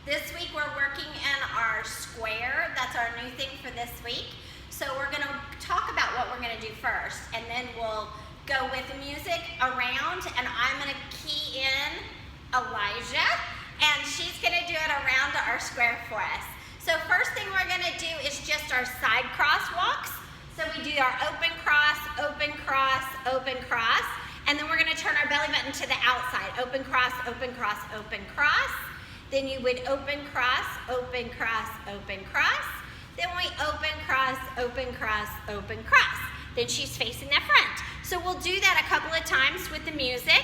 This week we're working in our square. That's our new thing for this week. So we're going to talk about what we're going to do first, and then we'll go with the music around, and I'm going to key in Elijah, and she's going to do it around our square for us. So first thing we're going to do is just our side crosswalks. So we do our open cross, open cross, open cross, and then we're going to turn our belly button to the outside. Open cross, open cross, open cross. Then you would open cross, open cross, open cross. Then we open cross, open cross, open cross. Then she's facing the front. So we'll do that a couple of times with the music.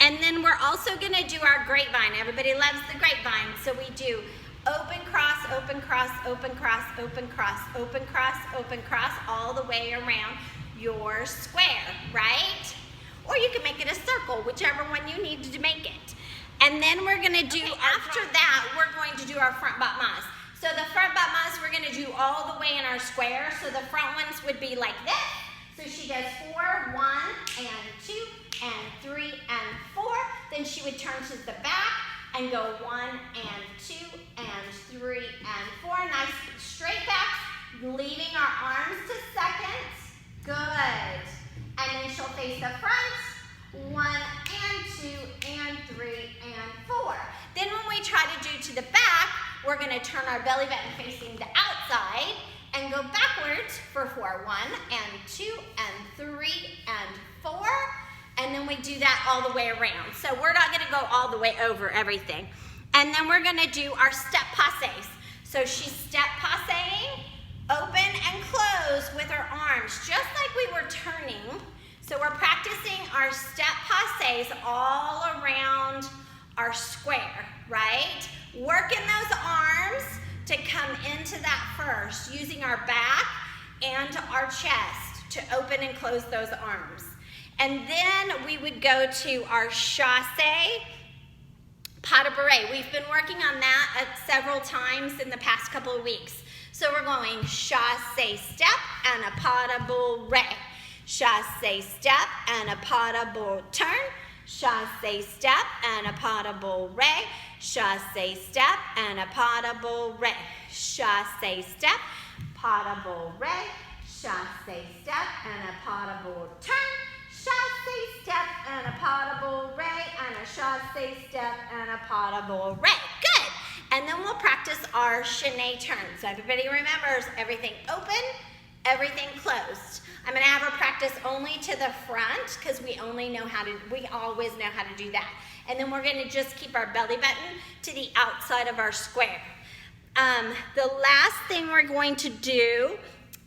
And then we're also going to do our grapevine. Everybody loves the grapevine. So we do open cross, open cross, open cross, open cross, open cross, open cross, all the way around your square, right? Or you can make it a circle, whichever one you need to make it. And then we're going to do, after that, we're going to do our front butt mas. So the front butt mas, we're going to do all the way in our square. So the front ones would be like this. So she does 4, 1, and 2, and 3, and 4. Then she would turn to the back and go 1, and 2, and 3, and 4. Nice straight backs, leaving our arms to seconds. Good. And then she'll face the front, 1, and 2, and 3, and 4. Then when we try to do to the back, we're going to turn our belly button facing the outside and go backwards for 4, 1, and 2, and 3, and 4. And then we do that all the way around. So we're not going to go all the way over everything. And then we're going to do our step passes. So she's step passeing, open and close with her arms, just like we were turning. So we're practicing our step passes all around our square, right? Working those arms to come into that first, using our back and our chest to open and close those arms. And then we would go to our chassé pas de bourrée. We've been working on that several times in the past couple of weeks. So we're going chassé step and a pas de bourrée. Chassé step and a pas de bourrée. Turn. Chassé step and a pas de bourrée. Chassé step and a pas de bourrée. Chassé step, pas de bourrée. Chassé step and a pas de bourrée. Turn. Chassé step and a pas de bourrée and a chassé step and a pas de bourrée. Good. And then we'll practice our chaîné turns. So everybody remembers everything open, everything closed. I'm going to have her practice only to the front because we always know how to do that. And then we're going to just keep our belly button to the outside of our square. The last thing we're going to do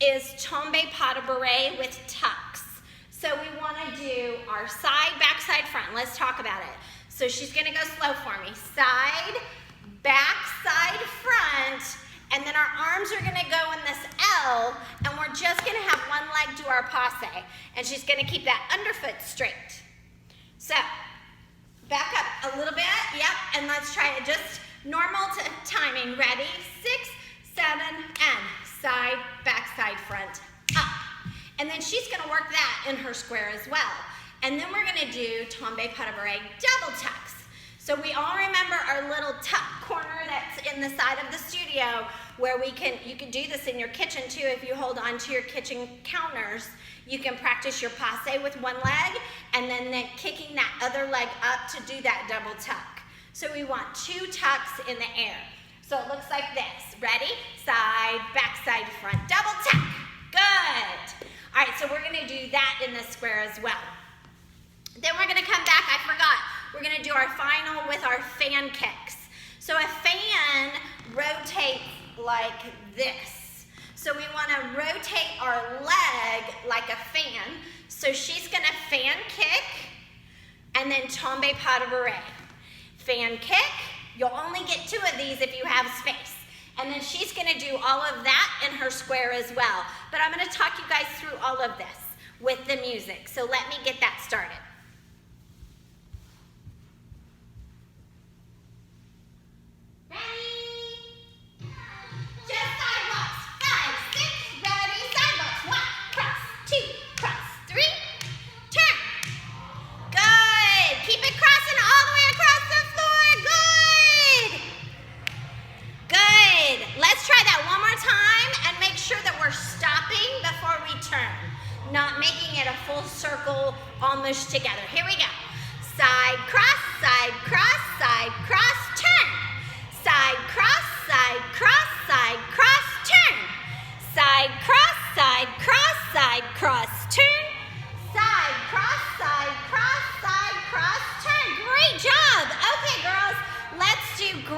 is tombe pas de bourrée with tucks. So we want to do our side, back, side, front. Let's talk about it. So she's going to go slow for me. Side, back, side, front. And then our arms are going to go in this L, and we're just going to have one leg do our passe. And she's going to keep that underfoot straight. So, back up a little bit. Yep, and let's try it just normal timing. Ready? 6, 7, and side, back, side, front, up. And then she's going to work that in her square as well. And then we're going to do tombe pas de bourrée double tucks. So we all remember our little tuck corner that's in the side of the studio where you can do this in your kitchen too. If you hold on to your kitchen counters, you can practice your passe with one leg and then kicking that other leg up to do that double tuck. So we want 2 tucks in the air. So it looks like this. Ready? Side, back, side, front, double tuck. Good. All right, so we're going to do that in the square as well. Then we're going to come back. I forgot. We're going to do our final with our fan kicks. So a fan rotates like this. So we want to rotate our leg like a fan. So she's going to fan kick and then tombe pas de bourrée. Fan kick. You'll only get 2 of these if you have space. And then she's going to do all of that in her square as well. But I'm going to talk you guys through all of this with the music. So let me get that started.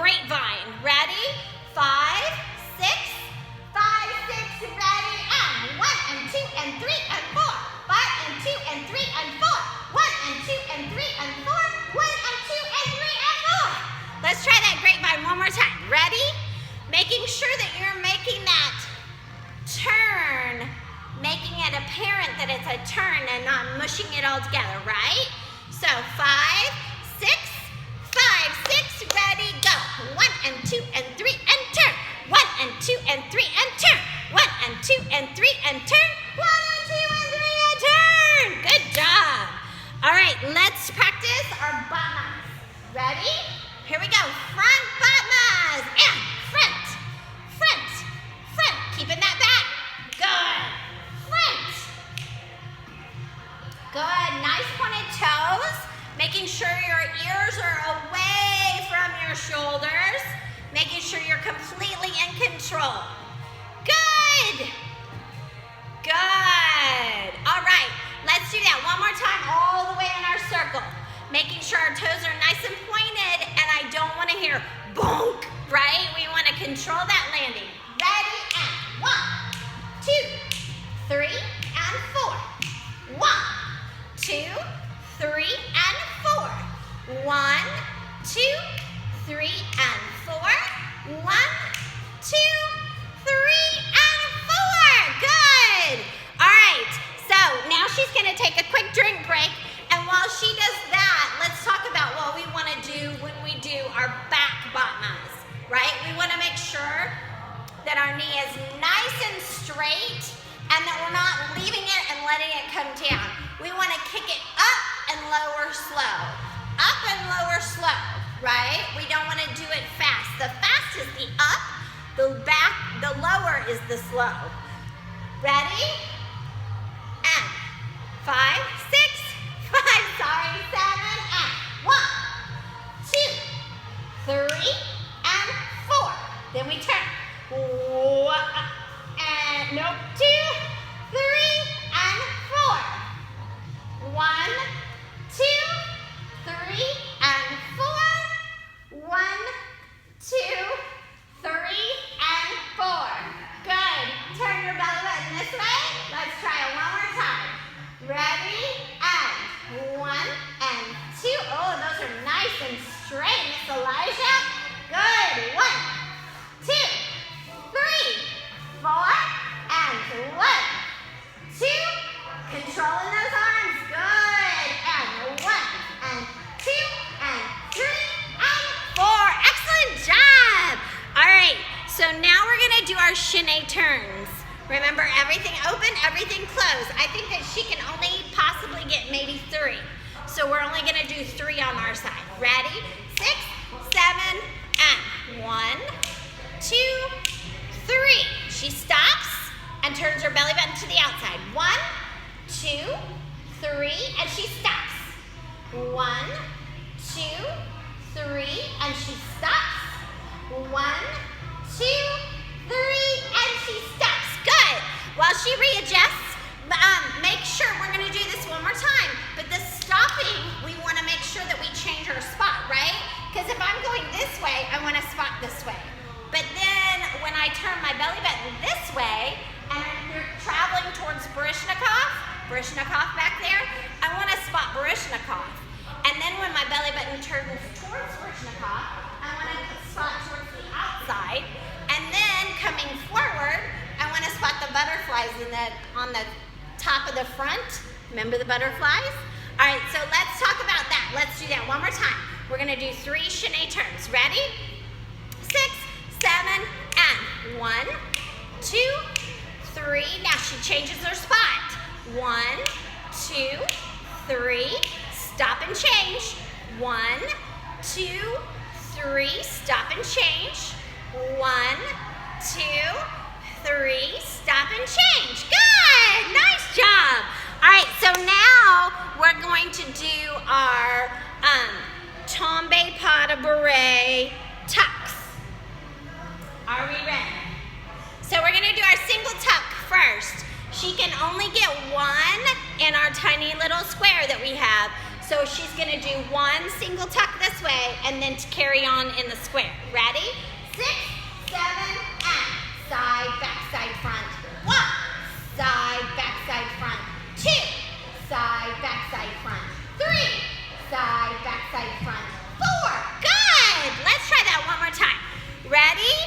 grapevine. Ready? 5, 6, 5, 6, ready, and 1 and 2 and 3 and 4. 5 and 2 and 3 and 4. 1 and 2 and 3 and 4. 1 and 2 and 3 and 4. Let's try that grapevine one more time. Ready? Making sure that you're making that turn, making it apparent that it's a turn and not mushing it all together, right? So 5, 6, 5, 6, ready, go. 1 and 2 and 3 and turn. 1 and 2 and 3 and turn. 1 and 2 and 3 and turn. 1 and 2 and 3 and turn. Good job. All right, let's practice our bamas. Ready? Here we go. Front bamas and front, front, front. Keeping that back. Good. Front. Good. Nice pointed toes. Making sure your ears are away from your shoulders. Making sure you're completely in control. Good. Good. All right. Let's do that one more time all the way in our circle. Making sure our toes are nice and pointed, and I don't want to hear bonk, right? We want to control that landing. Ready, and 1, 2, 3, and 4. 1, 2, 3, and 4. 1, 2, 3, and 4. 1, 2, 3, and 4. Good. All right. So now she's going to take a quick drink break. And while she does that, let's talk about what we want to do when we do our back bamas, right? We want to make sure that our knee is nice and straight and that we're not leaving it and letting it come down. We want to kick it up and lower slow. Up and lower slow, right? We don't want to do it fast. The fast is the up, the back, the lower is the slow. Ready? And 5, 6, 5, sorry, 7, and 1, 2, 3, and 4. Then we turn. 1, and nope, 2, 3, and 4. 1, 2, 3, and 4. 1, 2, 3, and 4. Good. Turn your belly button this way. Let's try it one more time. Ready? And 1 and 2. Oh, those are nice and straight, Miss Elijah. Good. 1, 2, 3, 4, and 1, 2. Controlling those arms. Good. And 1, and 2, and 3, and 4. Excellent job. All right. So now we're going to do our chaîné turns. Remember, everything open, everything closed. I think that she can only possibly get maybe 3. So we're only going to do 3 on our side. Ready? 6, 7, and 1, 2, 3. She stops and turns her belly button to the outside. 1, 2, 3, and she stops. 1, 2, 3, and she stops. 1, 2, 3, and she stops. Good. While she readjusts, make sure we're going to do this one more time. But the stopping, we want to make sure that we change our spot, right? Because if I'm going this way, I want to spot this way. But then when I turn my belly button this way, and you're traveling towards Baryshnikov back there, I want to spot Baryshnikov. And then when my belly button turns towards Baryshnikov, I want to spot towards the outside. And then coming forward, I want to spot the butterflies on the top of the front. Remember the butterflies? All right, so let's talk about that. Let's do that one more time. We're going to do 3 chaîné turns. Ready? 6, 7, and 1, 2, 3. Now she changes her spot. 1, 2, 3. Stop and change. 1, 2, 3. Stop and change. 1, 2, 3. Stop and change. Good. Nice job. All right, so now we're going to do our tombe pas de bourrée tucks. Are we ready? So we're going to do our single tuck first. She can only get 1 in our tiny little square that we have. So she's gonna do one single tuck this way and then to carry on in the square. Ready? 6, 7, and side, back, side, front. 1, side, back, side, front. 2, side, back, side, front. 3, side, back, side, front. 4, good. Let's try that one more time. Ready?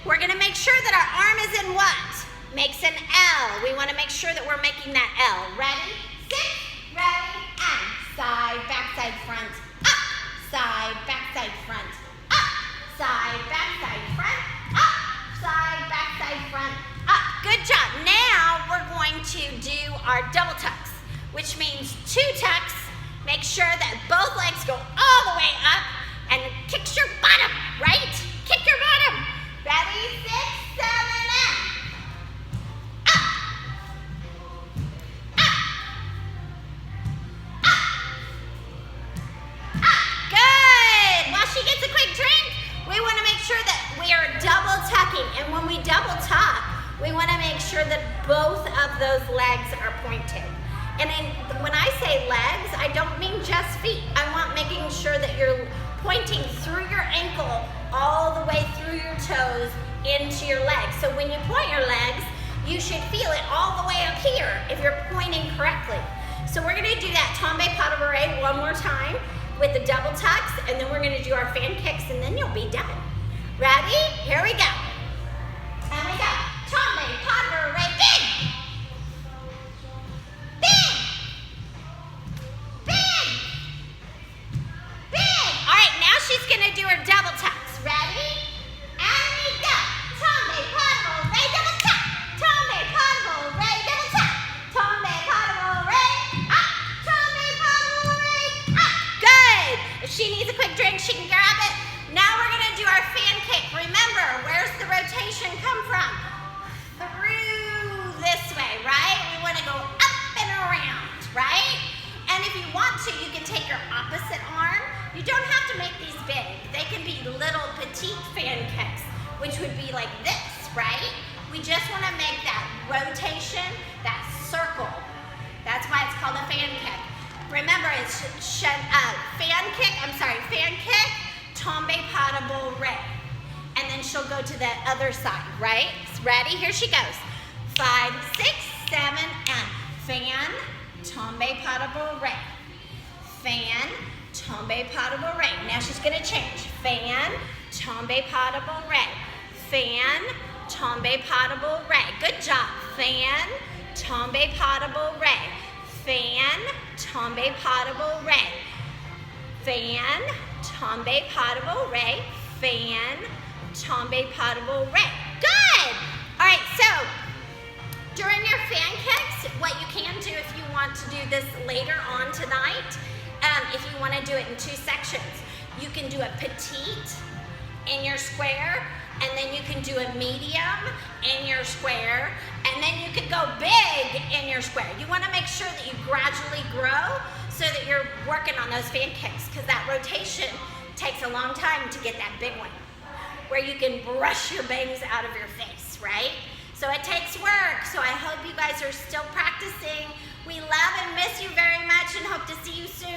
We're gonna make sure that our arm is in what? Makes an L. We wanna make sure that we're making that L. Ready? 6, ready, and side, back, side, front. Up, side, back, side, front. Up, side, back, side, front. Up, side, back, side, front. Up. Good job. Now we're going to do our double tucks, which means 2 tucks. Make sure that both legs go all the way up and kick your bottom, right? Kick your bottom. Ready? 6, 7, and up. Up. Up. Up. Good. While she gets a quick drink, we want to make sure that we are double tucking. And when we double tuck, we want to make sure that both of those legs are pointed. And when I say legs, I don't mean just feet. I want making sure that you're pointing through your ankle all the way through your toes into your legs. So when you point your legs, you should feel it all the way up here if you're pointing correctly. So we're gonna do that tombe pas de bourrée one more time with the double tucks, and then we're gonna do our fan kicks, and then you'll be done. Ready? Here we go. And we go. Tombe pas de bourrée, big. Big. Big. Big. All right, now she's gonna do her double tucks. Ready? And we go. Tombe pas de bourrée, double tuck. Tombe pas de bourrée, double tuck. Tombe pas de bourrée, up. Tombe pas de bourrée, up. Good. If she needs a quick drink, she can grab it. Now we're gonna do our fan kick. Remember, where's the rotation come from? Through this way, right? We wanna go up and around, right? And if you want to, you can take your opposite arm. You don't have to make these big. They can be little petite fan kicks, which would be like this, right? We just wanna make that rotation, that circle. That's why it's called a fan kick. Remember, it's fan kick, tombe pas de bourrée. And then she'll go to the other side, right? Ready? Here she goes. 5, 6, 7, and fan, tombe pas de bourrée. Fan, tombe pas de bourrée. Now she's gonna change. Fan, tombe pas de bourrée. Fan, tombe pas de bourrée. Good job. Fan, tombe pas de bourrée. Fan, tombe pas de bourrée. Fan, tombe pas de bourrée. Fan, tombe pas de bourrée. Good. All right, so during your fan kicks, what you can do if you want to do this later on tonight, if you want to do it in 2 sections, you can do a petite in your square, and then you can do a medium in your square, and then you can go big in your square. You want to make sure that you gradually grow so that you're working on those fan kicks, because that rotation takes a long time to get that big one, where you can brush your bangs out of your face, right? So it takes work. So I hope you guys are still practicing. We love and miss you very much and hope to see you soon.